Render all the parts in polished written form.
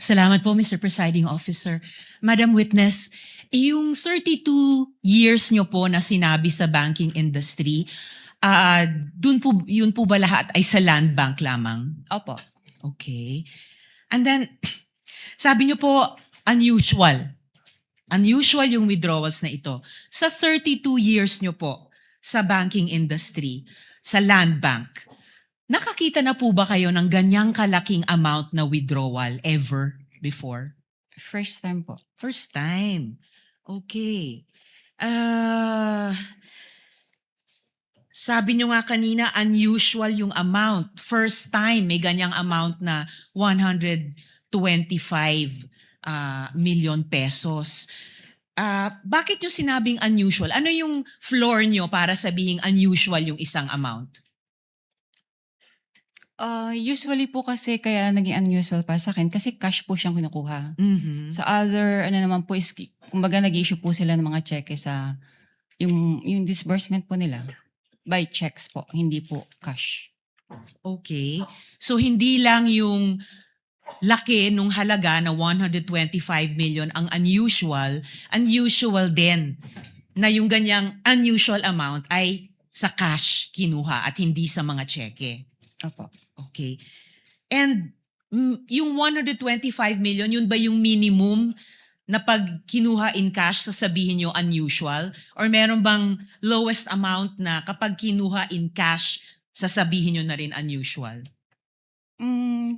Salamat po, Mr. Presiding Officer. Madam Witness, yung 32 years nyo po na sinabi sa banking industry, yun po ba lahat ay sa land bank lamang? Opo. Okay. And then, sabi nyo po, unusual. Unusual yung withdrawals na ito. Sa 32 years nyo po sa banking industry, sa land bank, nakakita na po ba kayo ng ganyang kalaking amount na withdrawal ever before? First time po. First time. Okay. Sabi nyo nga kanina, unusual yung amount. First time, may ganyang amount na 125 million pesos. Bakit yung sinabing unusual? Ano yung floor nyo para sabihing unusual yung isang amount? Usually po kasi kaya naging unusual para sa akin kasi cash po siyang kinukuha. Mhm. Sa other, ano naman po is, kumbaga nag-issue po sila ng mga cheque sa, yung disbursement po nila. By checks po, hindi po cash. Okay. So hindi lang yung laki nung halaga na 125 million ang unusual din na yung ganyang unusual amount ay sa cash kinuha at hindi sa mga cheque. Opo. Okay. And yung 125 million, yun ba yung minimum na pag kinuha in cash, sasabihin nyo unusual? Or meron bang lowest amount na kapag kinuha in cash, sasabihin nyo na rin unusual?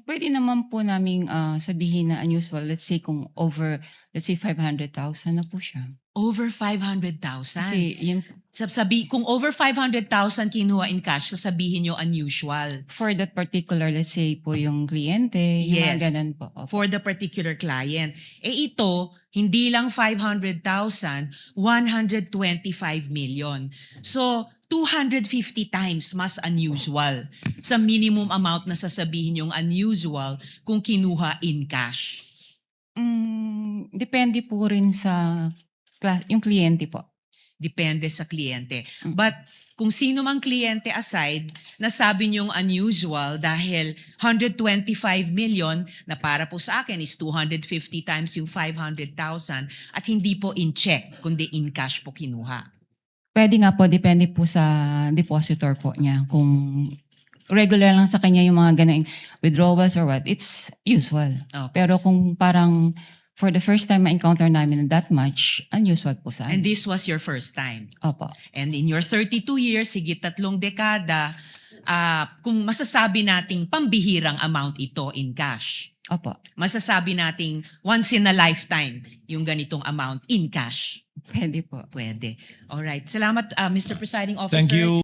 Pwede naman po naming sabihin na unusual. Let's say kung over, let's say 500,000 na po siya. Over 500,000? Kasi yun, Kung over 500,000 kinuha in cash, sasabihin nyo unusual. for that particular, let's say po yung kliyente, yung Yes. mga ganun po. Opo. For the particular client. Ito, hindi lang 500,000, 125 million. So, 250 times mas unusual sa minimum amount na sasabihin yung unusual kung kinuha in cash. Depende po rin sa yung kliyente po. Depende sa kliyente. Mm. But kung sino mang kliyente aside, nasabi niyong unusual dahil 125 million na para po sa akin is 250 times yung 500,000 at hindi po in check, kundi in cash po kinuha. Pwede nga po, depende po sa depositor po niya. Kung regular lang sa kanya yung mga ganun withdrawals or what, it's usual. Okay. Pero kung parang for the first time ma-encounter namin that much, unusual po sa And amin. this was your first time. Opo. And in your 32 years, higit 3 dekada, kung masasabi nating pambihirang amount ito in cash, Opo. masasabi nating once in a lifetime yung ganitong amount in cash. Pwede po. Pwede. Alright. Salamat, Mr. Presiding Officer. Thank you.